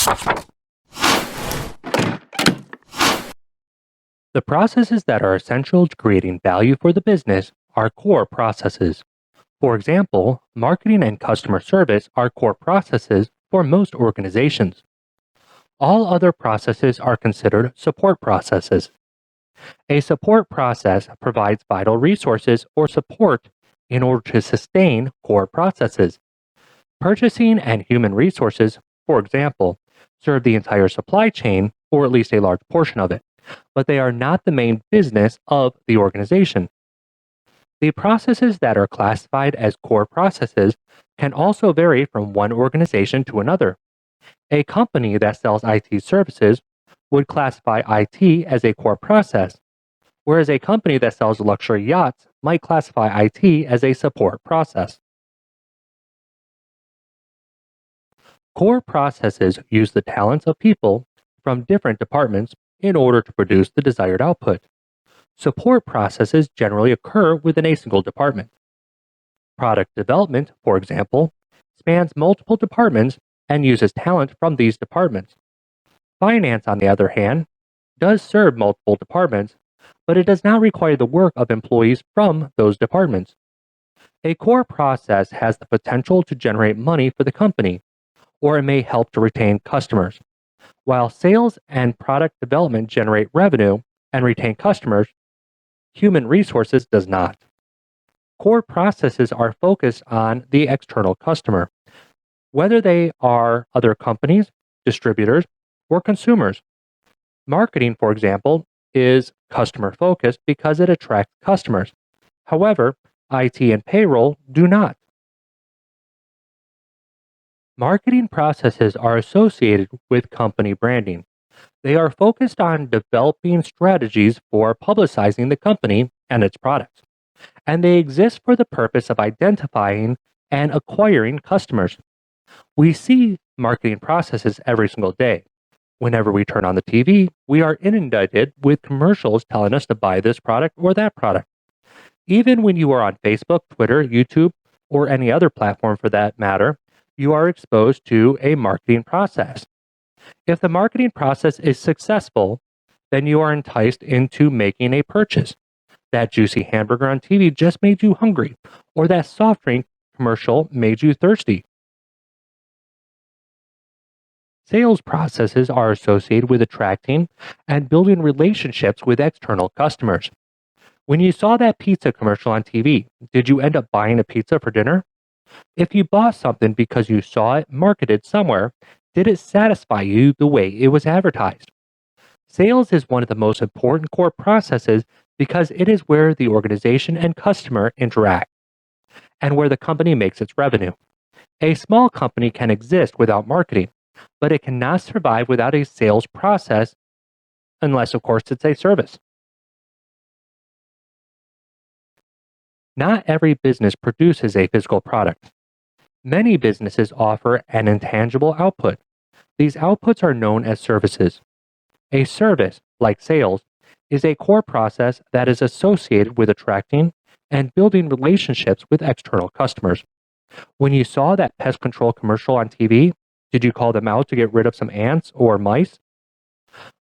The processes that are essential to creating value for the business are core processes. For example, marketing and customer service are core processes for most organizations. All other processes are considered support processes. A support process provides vital resources or support in order to sustain core processes. Purchasing and human resources, for example, serve the entire supply chain or at least a large portion of it, but they are not the main business of the organization. The processes that are classified as core processes can also vary from one organization to another. A company that sells IT services would classify IT as a core process, whereas a company that sells luxury yachts might classify IT as a support process. Core processes use the talents of people from different departments in order to produce the desired output. Support processes generally occur within a single department. Product development, for example, spans multiple departments and uses talent from these departments. Finance, on the other hand, does serve multiple departments, but it does not require the work of employees from those departments. A core process has the potential to generate money for the company, or it may help to retain customers. While sales and product development generate revenue and retain customers, human resources does not. Core processes are focused on the external customer, whether they are other companies, distributors, or consumers. Marketing, for example, is customer focused because it attracts customers. However, IT and payroll do not. Marketing processes are associated with company branding. They are focused on developing strategies for publicizing the company and its products, and they exist for the purpose of identifying and acquiring customers. We see marketing processes every single day. Whenever we turn on the TV, we are inundated with commercials telling us to buy this product or that product. Even when you are on Facebook, Twitter, YouTube, or any other platform for that matter, you are exposed to a marketing process. If the marketing process is successful, then you are enticed into making a purchase. That juicy hamburger on TV just made you hungry, or that soft drink commercial made you thirsty. Sales processes are associated with attracting and building relationships with external customers. When you saw that pizza commercial on TV, did you end up buying a pizza for dinner? If you bought something because you saw it marketed somewhere, did it satisfy you the way it was advertised? Sales is one of the most important core processes because it is where the organization and customer interact and where the company makes its revenue. A small company can exist without marketing, but it cannot survive without a sales process unless, of course, it's a service. Not every business produces a physical product. Many businesses offer an intangible output. These outputs are known as services. A service, like sales, is a core process that is associated with attracting and building relationships with external customers. When you saw that pest control commercial on TV, did you call them out to get rid of some ants or mice?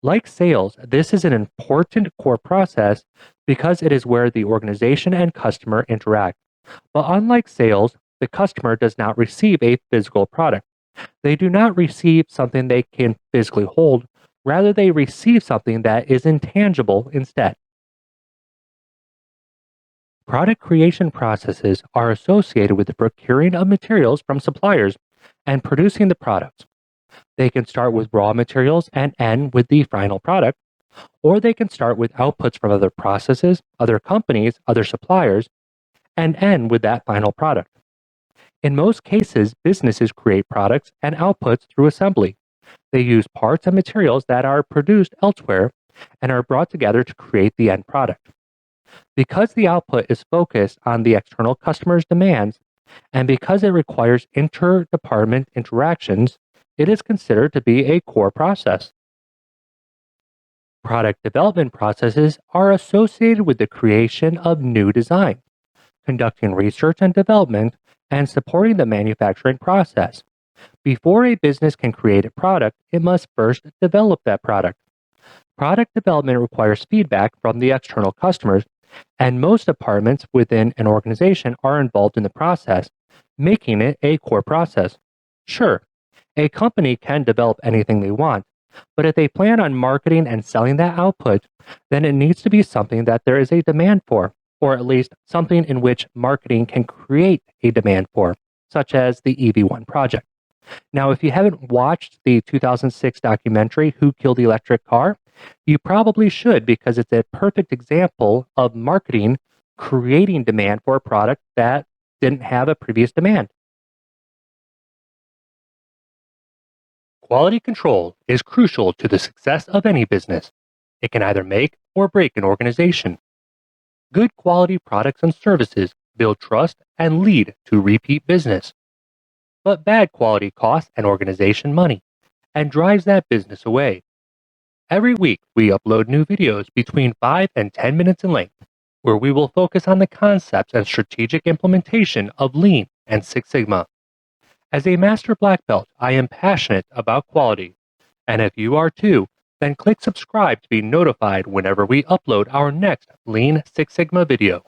Like sales, this is an important core process because it is where the organization and customer interact. But unlike sales, the customer does not receive a physical product. They do not receive something they can physically hold. Rather, they receive something that is intangible instead. Product creation processes are associated with the procuring of materials from suppliers and producing the products. They can start with raw materials and end with the final product, or they can start with outputs from other processes, other companies, other suppliers, and end with that final product. In most cases, businesses create products and outputs through assembly. They use parts and materials that are produced elsewhere and are brought together to create the end product. Because the output is focused on the external customer's demands, and because it requires inter-department interactions, it is considered to be a core process. Product development processes are associated with the creation of new designs, conducting research and development, and supporting the manufacturing process. Before a business can create a product, it must first develop that product. Product development requires feedback from the external customers, and most departments within an organization are involved in the process, making it a core process. Sure, a company can develop anything they want, but if they plan on marketing and selling that output, then it needs to be something that there is a demand for, or at least something in which marketing can create a demand for, such as the EV1 project. Now, if you haven't watched the 2006 documentary, Who Killed the Electric Car, you probably should because it's a perfect example of marketing creating demand for a product that didn't have a previous demand. Quality control is crucial to the success of any business. It can either make or break an organization. Good quality products and services build trust and lead to repeat business. But bad quality costs an organization money and drives that business away. Every week, we upload new videos between 5 and 10 minutes in length, where we will focus on the concepts and strategic implementation of Lean and Six Sigma. As a Master Black Belt, I am passionate about quality. And if you are too, then click subscribe to be notified whenever we upload our next Lean Six Sigma video.